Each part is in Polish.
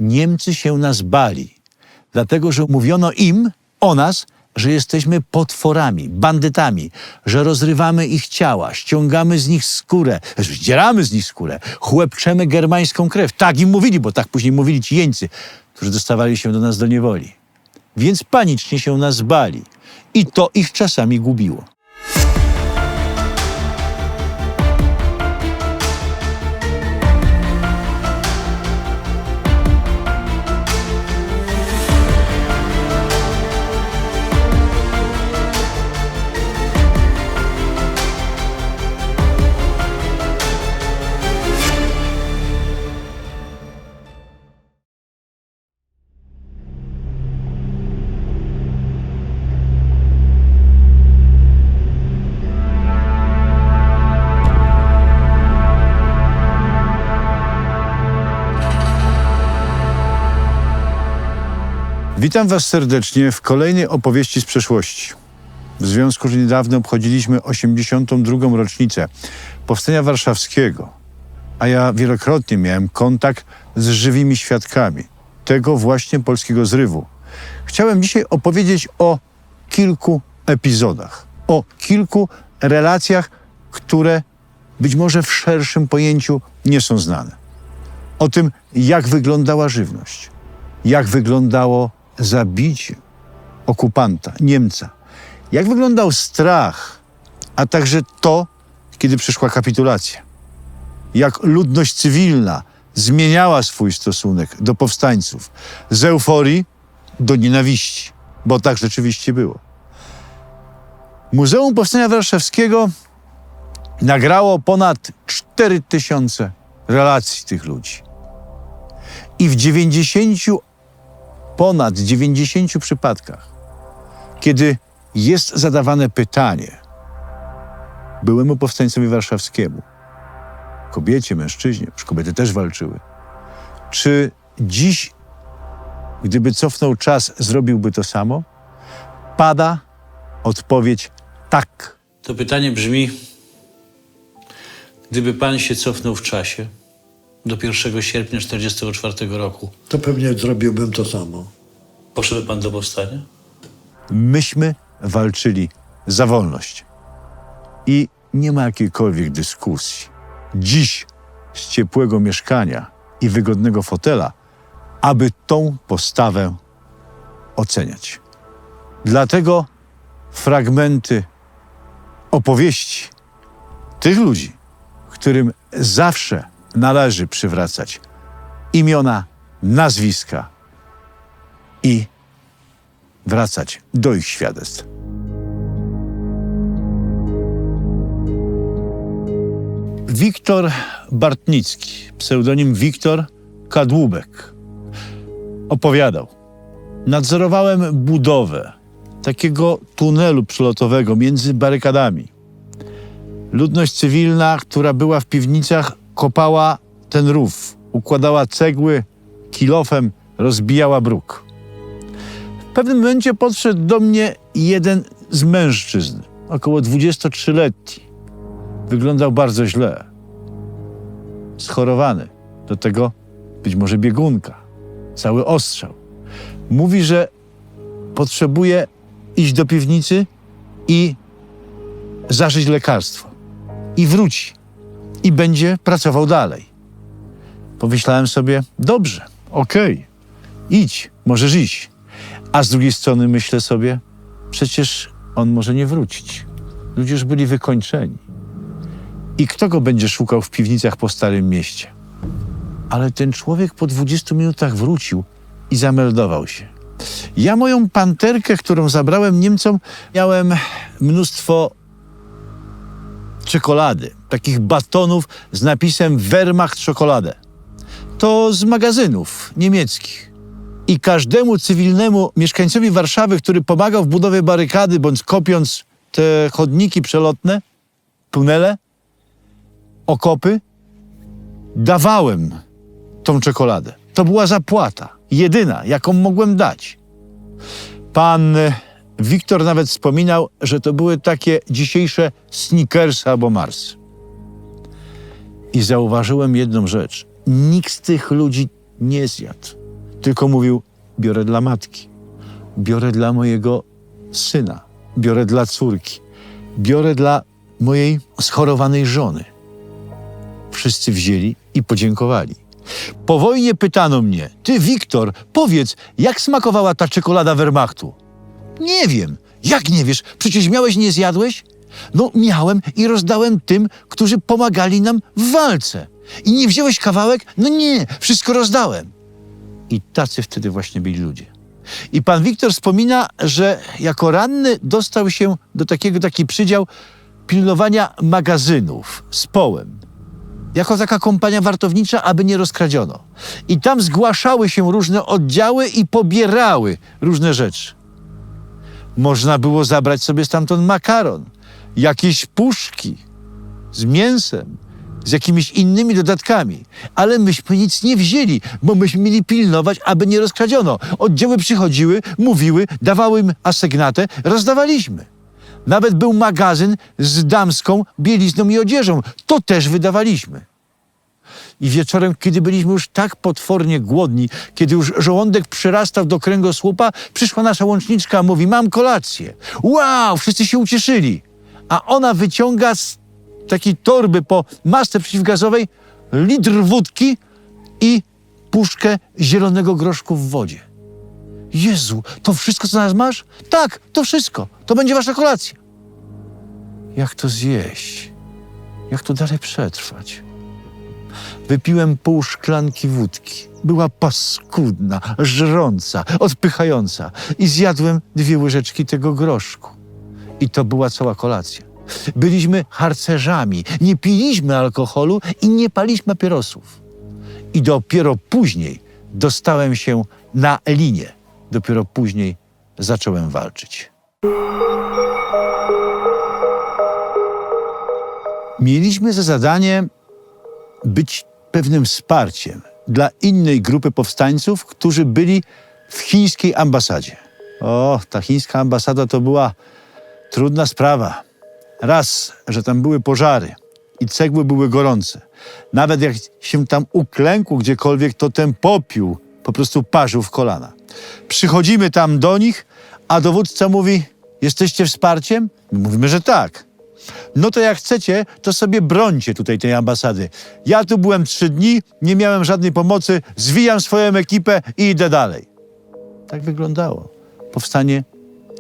Niemcy się nas bali, dlatego że mówiono im o nas, że jesteśmy potworami, bandytami, że rozrywamy ich ciała, ściągamy z nich skórę, zdzieramy z nich skórę, chłepczemy germańską krew. Tak im mówili, bo tak później mówili ci jeńcy, którzy dostawali się do nas do niewoli. Więc panicznie się nas bali i to ich czasami gubiło. Witam Was serdecznie w kolejnej opowieści z przeszłości. W związku, że niedawno obchodziliśmy 82. rocznicę Powstania Warszawskiego, a ja wielokrotnie miałem kontakt z żywymi świadkami tego właśnie polskiego zrywu. Chciałem dzisiaj opowiedzieć o kilku epizodach, o kilku relacjach, które być może w szerszym pojęciu nie są znane. O tym, jak wyglądała żywność, jak wyglądało zabicie okupanta, Niemca. Jak wyglądał strach, a także to, kiedy przyszła kapitulacja. Jak ludność cywilna zmieniała swój stosunek do powstańców. Z euforii do nienawiści, bo tak rzeczywiście było. Muzeum Powstania Warszawskiego nagrało ponad 4000 relacji tych ludzi. I w ponad 90 przypadkach, kiedy jest zadawane pytanie byłemu powstańcowi warszawskiemu, kobiecie, mężczyźnie, już kobiety też walczyły, czy dziś, gdyby cofnął czas, zrobiłby to samo? Pada odpowiedź tak. To pytanie brzmi, gdyby pan się cofnął w czasie do 1 sierpnia 1944 roku, to pewnie zrobiłbym to samo. poszedłby pan do powstania? Myśmy walczyli za wolność. I nie ma jakiejkolwiek dyskusji. Dziś z ciepłego mieszkania i wygodnego fotela, aby tą postawę oceniać. Dlatego fragmenty opowieści tych ludzi, którym zawsze należy przywracać imiona, nazwiska i wracać do ich świadectw. Wiktor Bartnicki, pseudonim Wiktor Kadłubek, opowiadał: nadzorowałem budowę takiego tunelu przelotowego między barykadami. Ludność cywilna, która była w piwnicach, kopała ten rów, układała cegły, kilofem rozbijała bruk. W pewnym momencie podszedł do mnie jeden z mężczyzn, około 23-letni. Wyglądał bardzo źle. Schorowany. Do tego być może biegunka. Cały ostrzał. Mówi, że potrzebuje iść do piwnicy i zażyć lekarstwo. I wróci. I będzie pracował dalej. Pomyślałem sobie, dobrze, okej, idź, możesz iść. A z drugiej strony myślę sobie, przecież on może nie wrócić. Ludzie już byli wykończeni. I kto go będzie szukał w piwnicach po Starym Mieście? Ale ten człowiek po 20 minutach wrócił i zameldował się. Ja moją panterkę, którą zabrałem Niemcom, miałem mnóstwo czekolady, takich batonów z napisem Wehrmacht Schokoladę. To z magazynów niemieckich. I każdemu cywilnemu mieszkańcowi Warszawy, który pomagał w budowie barykady, bądź kopiąc te chodniki przelotne, tunele, okopy, dawałem tą czekoladę. To była zapłata, jedyna, jaką mogłem dać. Pan Wiktor nawet wspominał, że to były takie dzisiejsze Snickersy albo Marsy. I zauważyłem jedną rzecz. Nikt z tych ludzi nie zjadł. tylko mówił, biorę dla matki, biorę dla mojego syna, biorę dla córki, biorę dla mojej schorowanej żony. Wszyscy wzięli i podziękowali. Po wojnie pytano mnie, ty Wiktor, powiedz, jak smakowała ta czekolada Wehrmachtu? Nie wiem. Jak nie wiesz? Przecież miałeś, nie zjadłeś? No miałem i rozdałem tym, którzy pomagali nam w walce. I nie wziąłeś kawałek? No nie, wszystko rozdałem. I tacy wtedy właśnie byli ludzie. I pan Wiktor wspomina, że jako ranny dostał się do taki przydział pilnowania magazynów z połem. Jako taka kompania wartownicza, aby nie rozkradziono. I tam zgłaszały się różne oddziały i pobierały różne rzeczy. Można było zabrać sobie stamtąd makaron, jakieś puszki z mięsem, z jakimiś innymi dodatkami. Ale myśmy nic nie wzięli, bo myśmy mieli pilnować, aby nie rozkradziono. Oddziały przychodziły, mówiły, dawały im asygnatę, rozdawaliśmy. Nawet był magazyn z damską bielizną i odzieżą. To też wydawaliśmy. I wieczorem, kiedy byliśmy już tak potwornie głodni, kiedy już żołądek przyrastał do kręgosłupa, przyszła nasza łączniczka, mówi, mam kolację. Wow, wszyscy się ucieszyli. A ona wyciąga z takiej torby po masce przeciwgazowej litr wódki i puszkę zielonego groszku w wodzie. Jezu, to wszystko, co nas masz? Tak, to wszystko. To będzie wasza kolacja. Jak to zjeść? Jak to dalej przetrwać? Wypiłem pół szklanki wódki. Była paskudna, żrąca, odpychająca. I zjadłem 2 łyżeczki tego groszku. I to była cała kolacja. Byliśmy harcerzami, nie piliśmy alkoholu i nie paliśmy papierosów. I dopiero później dostałem się na linię. Dopiero później zacząłem walczyć. Mieliśmy za zadanie być pewnym wsparciem dla innej grupy powstańców, którzy byli w chińskiej ambasadzie. O, ta chińska ambasada to była trudna sprawa. Raz, że tam były pożary i cegły były gorące. Nawet jak się tam uklękło gdziekolwiek, to ten popiół po prostu parzył w kolana. Przychodzimy tam do nich, a dowódca mówi, jesteście wsparciem? My mówimy, że tak. No to jak chcecie, to sobie brońcie tutaj tej ambasady. Ja tu byłem 3 dni, nie miałem żadnej pomocy, zwijam swoją ekipę i idę dalej. Tak wyglądało. Powstanie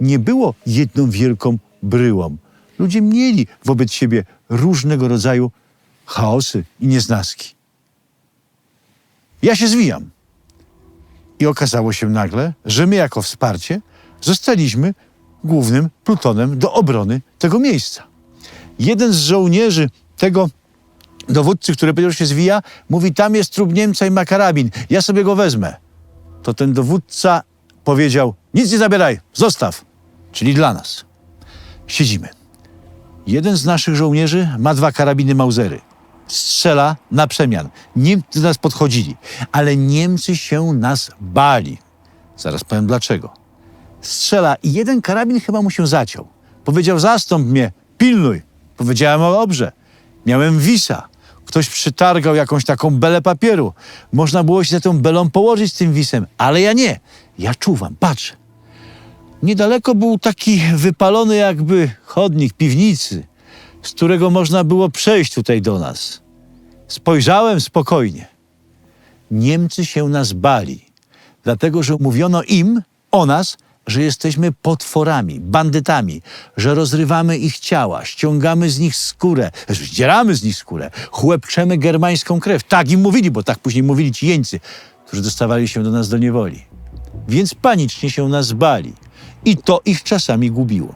nie było jedną wielką bryłą. Ludzie mieli wobec siebie różnego rodzaju chaosy i nieznaski. Ja się zwijam. I okazało się nagle, że my jako wsparcie zostaliśmy głównym plutonem do obrony tego miejsca. Jeden z żołnierzy tego dowódcy, który powiedział, że się zwija, mówi, tam jest trup Niemca i ma karabin, ja sobie go wezmę. To ten dowódca powiedział, nic nie zabieraj, zostaw, czyli dla nas. Siedzimy. Jeden z naszych żołnierzy ma 2 karabiny Mausery. Strzela na przemian. Niemcy do nas podchodzili, ale Niemcy się nas bali. Zaraz powiem dlaczego. Strzela i jeden karabin chyba mu się zaciął. Powiedział, zastąp mnie, pilnuj. Powiedziałem, o dobrze. Miałem wisa. Ktoś przytargał jakąś taką belę papieru. Można było się za tą belą położyć z tym wisem, ale ja nie. Ja czuwam, patrzę. Niedaleko był taki wypalony jakby chodnik piwnicy, z którego można było przejść tutaj do nas. Spojrzałem spokojnie. Niemcy się nas bali, dlatego że mówiono im o nas, że jesteśmy potworami, bandytami, że rozrywamy ich ciała, ściągamy z nich skórę, zdzieramy z nich skórę, chłepczemy germańską krew. Tak im mówili, bo tak później mówili ci jeńcy, którzy dostawali się do nas do niewoli. Więc panicznie się nas bali i to ich czasami gubiło.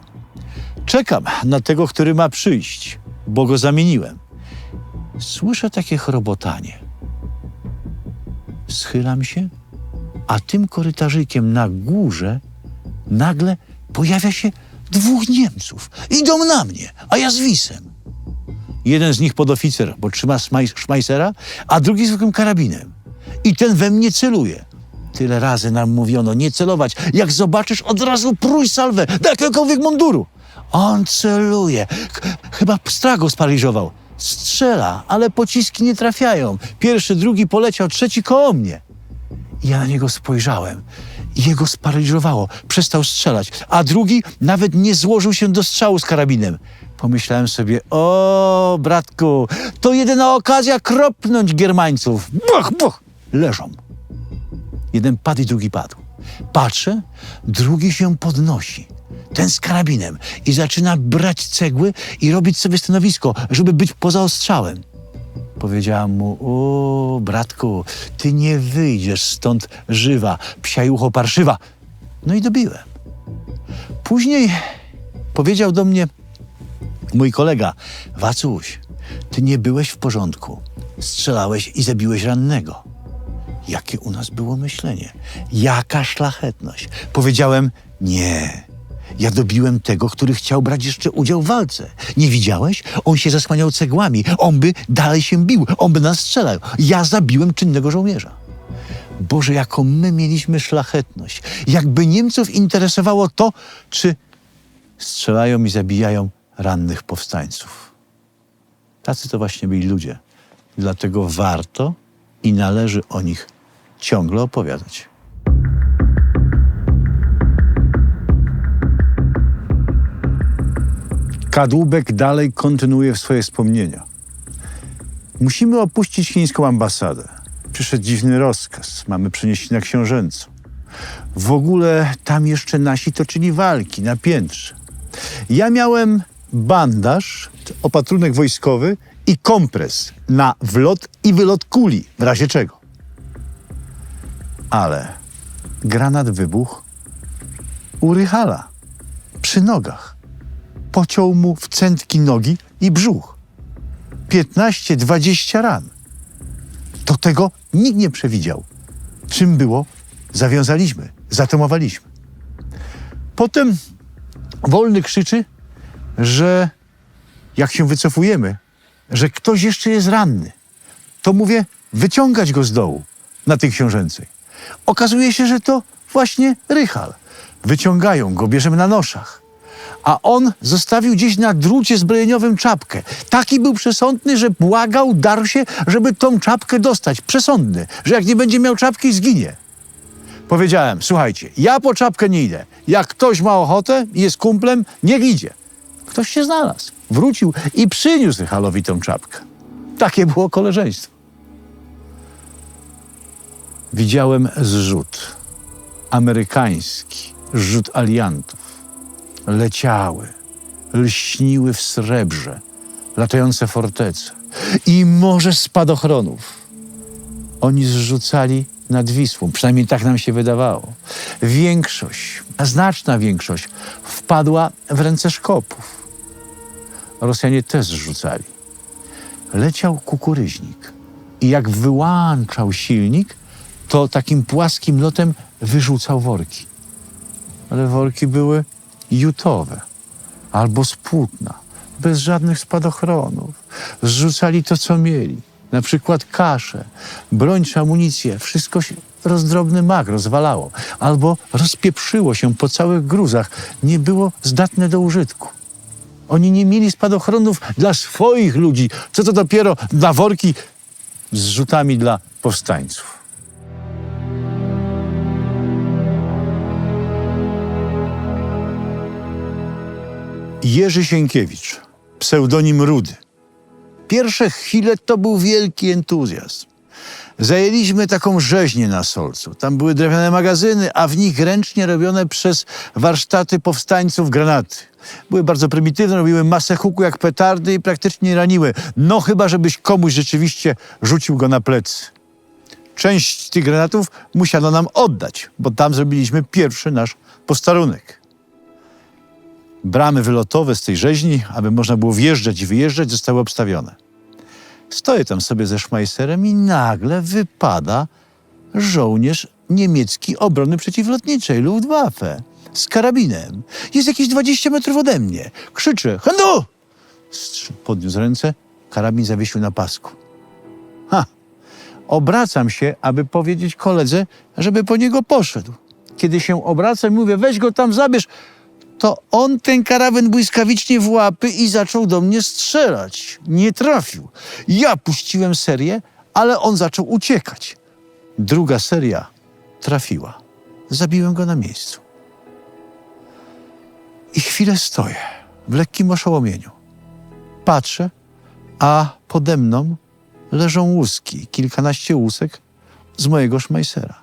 Czekam na tego, który ma przyjść, bo go zamieniłem. Słyszę takie chrobotanie. Schylam się, a tym korytarzykiem na górze nagle pojawia się 2 Niemców. Idą na mnie, a ja z wisem. Jeden z nich podoficer, bo trzyma szmajsera, a drugi zwykłym karabinem. I ten we mnie celuje. Tyle razy nam mówiono, nie celować. Jak zobaczysz, od razu prój salwę do jakiegokolwiek munduru. On celuje. Chyba strach go sparaliżował. Strzela, ale pociski nie trafiają. Pierwszy, drugi poleciał, trzeci koło mnie. I ja na niego spojrzałem i jego sparaliżowało. Przestał strzelać, a drugi nawet nie złożył się do strzału z karabinem. Pomyślałem sobie, o bratku, to jedyna okazja kropnąć Giermańców. Buch, buch! Leżą. Jeden padł i drugi padł. Patrzę, drugi się podnosi. Ten z karabinem i zaczyna brać cegły i robić sobie stanowisko, żeby być poza ostrzałem. Powiedziałam mu, o bratku, ty nie wyjdziesz stąd żywa, psia i ucho parszywa. No i dobiłem. Później powiedział do mnie mój kolega, Wacuś, ty nie byłeś w porządku. Strzelałeś i zabiłeś rannego. Jakie u nas było myślenie? Jaka szlachetność? Powiedziałem, nie. Ja dobiłem tego, który chciał brać jeszcze udział w walce. Nie widziałeś? On się zasłaniał cegłami. On by dalej się bił. On by nas strzelał. Ja zabiłem czynnego żołnierza. Boże, jaką my mieliśmy szlachetność. Jakby Niemców interesowało to, czy strzelają i zabijają rannych powstańców. Tacy to właśnie byli ludzie. Dlatego warto i należy o nich ciągle opowiadać. Kadłubek dalej kontynuuje swoje wspomnienia. Musimy opuścić chińską ambasadę. Przyszedł dziwny rozkaz. Mamy przenieść na Książęcą. W ogóle tam jeszcze nasi toczyli walki na piętrze. Ja miałem bandaż, opatrunek wojskowy i kompres na wlot i wylot kuli, w razie czego. Ale granat wybuchł u Rychala, przy nogach. Pociął mu w cętki nogi i brzuch. 15-20 ran. To tego nikt nie przewidział. Czym było? Zawiązaliśmy, zatomowaliśmy. Potem Wolny krzyczy, że jak się wycofujemy, że ktoś jeszcze jest ranny. To mówię, wyciągać go z dołu na tej Książęcej. Okazuje się, że to właśnie Rychal. Wyciągają go, bierzemy na noszach. A on zostawił gdzieś na drucie zbrojeniowym czapkę. Taki był przesądny, że błagał, darł się, żeby tą czapkę dostać. Przesądny, że jak nie będzie miał czapki, zginie. Powiedziałem, słuchajcie, ja po czapkę nie idę. Jak ktoś ma ochotę i jest kumplem, niech idzie. Ktoś się znalazł, wrócił i przyniósł Rychalowi tą czapkę. Takie było koleżeństwo. Widziałem zrzut amerykański, zrzut aliantów. Leciały, lśniły w srebrze, latające fortece i morze spadochronów. Oni zrzucali nad Wisłą, przynajmniej tak nam się wydawało. Większość, znaczna większość wpadła w ręce Szkopów. Rosjanie też zrzucali. Leciał kukuryźnik i jak wyłączał silnik, to takim płaskim lotem wyrzucał worki. Ale worki były jutowe albo z płótna, bez żadnych spadochronów. Zrzucali to, co mieli. Na przykład kaszę, broń czy amunicję. Wszystko się rozdrobny mak rozwalało. Albo rozpieprzyło się po całych gruzach. Nie było zdatne do użytku. Oni nie mieli spadochronów dla swoich ludzi. Co to dopiero dla worki z zrzutami dla powstańców. Jerzy Sienkiewicz, pseudonim Rudy. Pierwsze chwile to był wielki entuzjazm. Zajęliśmy taką rzeźnię na Solcu. Tam były drewniane magazyny, a w nich ręcznie robione przez warsztaty powstańców granaty. Były bardzo prymitywne, robiły masę huku jak petardy i praktycznie nie raniły. No chyba, żebyś komuś rzeczywiście rzucił go na plecy. Część tych granatów musiano nam oddać, bo tam zrobiliśmy pierwszy nasz posterunek. Bramy wylotowe z tej rzeźni, aby można było wjeżdżać i wyjeżdżać, zostały obstawione. Stoję tam sobie ze szmajserem i nagle wypada żołnierz niemiecki obrony przeciwlotniczej, Luftwaffe, z karabinem. Jest jakieś 20 metrów ode mnie. Krzyczy, Hendu! Podniósł ręce, karabin zawiesił na pasku. Obracam się, aby powiedzieć koledze, żeby po niego poszedł. Kiedy się obracam, mówię, weź go tam, zabierz. To on ten karabin błyskawicznie w łapy i zaczął do mnie strzelać. Nie trafił. Ja puściłem serię, ale on zaczął uciekać. Druga seria trafiła. Zabiłem go na miejscu. I chwilę stoję w lekkim oszołomieniu. Patrzę, a pode mną leżą łuski, kilkanaście łusek z mojego szmajsera.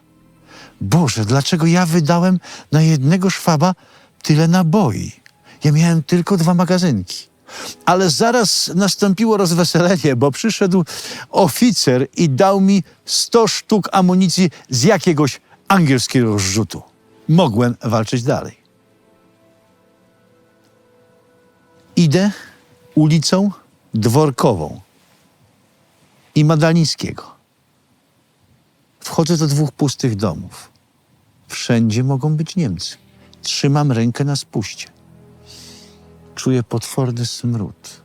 Boże, dlaczego ja wydałem na jednego szwaba tyle naboi? Ja miałem tylko 2 magazynki. Ale zaraz nastąpiło rozweselenie, bo przyszedł oficer i dał mi 100 sztuk amunicji z jakiegoś angielskiego zrzutu. Mogłem walczyć dalej. Idę ulicą Dworkową i Madalińskiego. Wchodzę do 2 pustych domów. Wszędzie mogą być Niemcy. Trzymam rękę na spuście. Czuję potworny smród.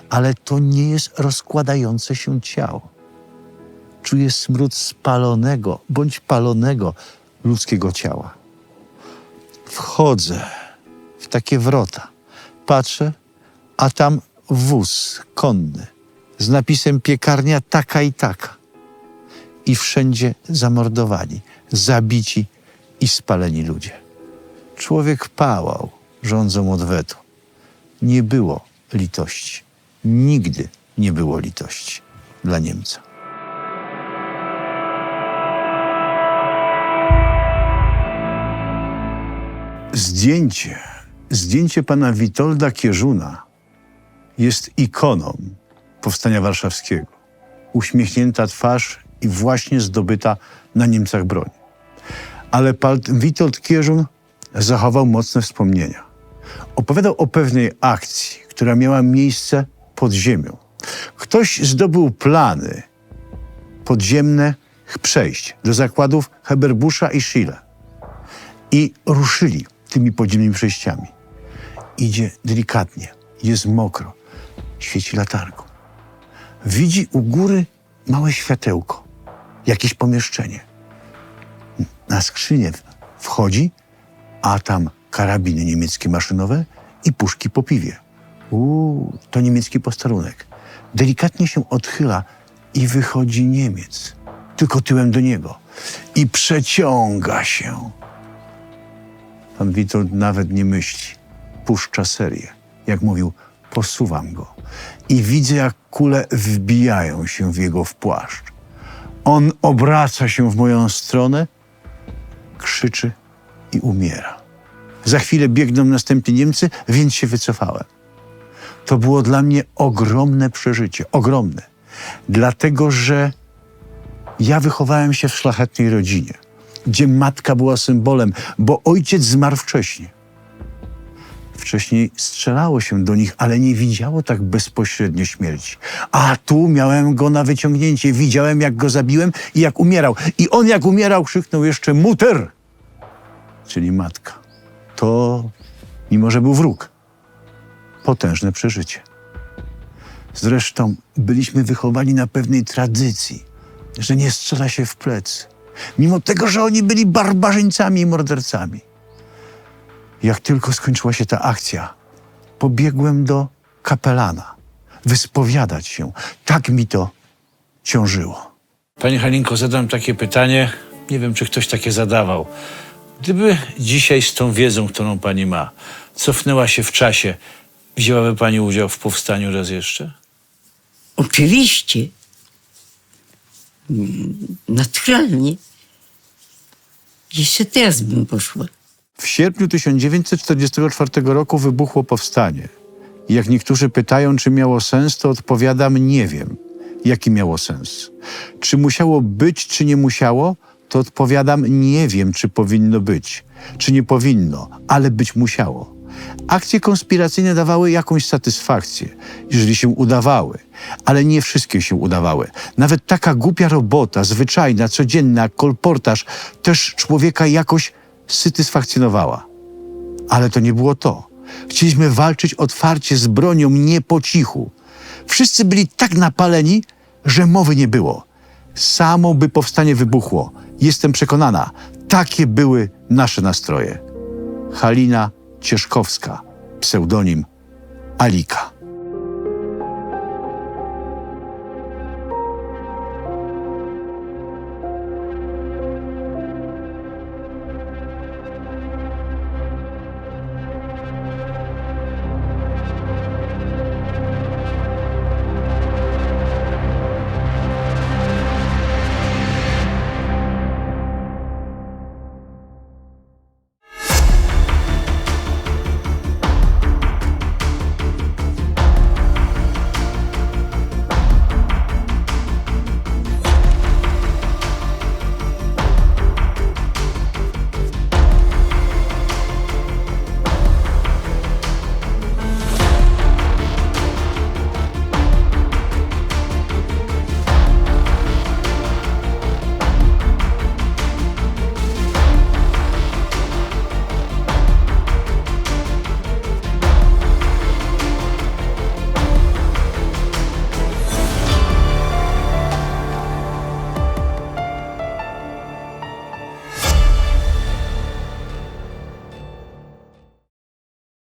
Ale to nie jest rozkładające się ciało. Czuję smród spalonego bądź palonego ludzkiego ciała. Wchodzę w takie wrota. Patrzę, a tam wóz konny z napisem piekarnia taka i taka. I wszędzie zamordowani, zabici i spaleni ludzie. Człowiek pałał żądzą odwetu. Nie było litości. Nigdy nie było litości dla Niemca. Zdjęcie pana Witolda Kierzuna jest ikoną Powstania Warszawskiego. Uśmiechnięta twarz i właśnie zdobyta na Niemcach broń. Ale pan Witold Kierzun zachował mocne wspomnienia. Opowiadał o pewnej akcji, która miała miejsce pod ziemią. Ktoś zdobył plany podziemnych przejść do zakładów Heberbusza i Schiele. I ruszyli tymi podziemnymi przejściami. Idzie delikatnie, jest mokro, świeci latarką. Widzi u góry małe światełko, jakieś pomieszczenie. Na skrzynię wchodzi, a tam karabiny niemieckie maszynowe i puszki po piwie. To niemiecki posterunek. Delikatnie się odchyla i wychodzi Niemiec, tylko tyłem do niego. I przeciąga się. Pan Witold nawet nie myśli. Puszcza serię. Jak mówił, posuwam go. I widzę, jak kule wbijają się w jego płaszcz. On obraca się w moją stronę, krzyczy i umiera. Za chwilę biegną następni Niemcy, więc się wycofałem. To było dla mnie ogromne przeżycie. Ogromne. Dlatego, że ja wychowałem się w szlachetnej rodzinie, gdzie matka była symbolem, bo ojciec zmarł wcześniej. Wcześniej strzelało się do nich, ale nie widziało tak bezpośrednio śmierci. A tu miałem go na wyciągnięcie. Widziałem, jak go zabiłem i jak umierał. I on jak umierał, krzyknął jeszcze Mutter, czyli matka. To, mimo że był wróg, potężne przeżycie. Zresztą byliśmy wychowani na pewnej tradycji, że nie strzela się w plecy. Mimo tego, że oni byli barbarzyńcami i mordercami. Jak tylko skończyła się ta akcja, pobiegłem do kapelana wyspowiadać się. Tak mi to ciążyło. Pani Halinko, zadam takie pytanie. Nie wiem, czy ktoś takie zadawał. Gdyby dzisiaj z tą wiedzą, którą pani ma, cofnęła się w czasie, wzięłaby pani udział w powstaniu raz jeszcze? Oczywiście. Naturalnie. Jeszcze teraz bym poszła. W sierpniu 1944 roku wybuchło powstanie. I jak niektórzy pytają, czy miało sens, to odpowiadam, nie wiem, jaki miało sens. Czy musiało być, czy nie musiało, to odpowiadam, nie wiem, czy powinno być, czy nie powinno, ale być musiało. Akcje konspiracyjne dawały jakąś satysfakcję, jeżeli się udawały, ale nie wszystkie się udawały. Nawet taka głupia robota, zwyczajna, codzienna, jak kolportaż, też człowieka jakoś satysfakcjonowała. Ale to nie było to. Chcieliśmy walczyć otwarcie z bronią, nie po cichu. Wszyscy byli tak napaleni, że mowy nie było. Samo by powstanie wybuchło. Jestem przekonana, takie były nasze nastroje. Halina Cieszkowska, pseudonim Alika.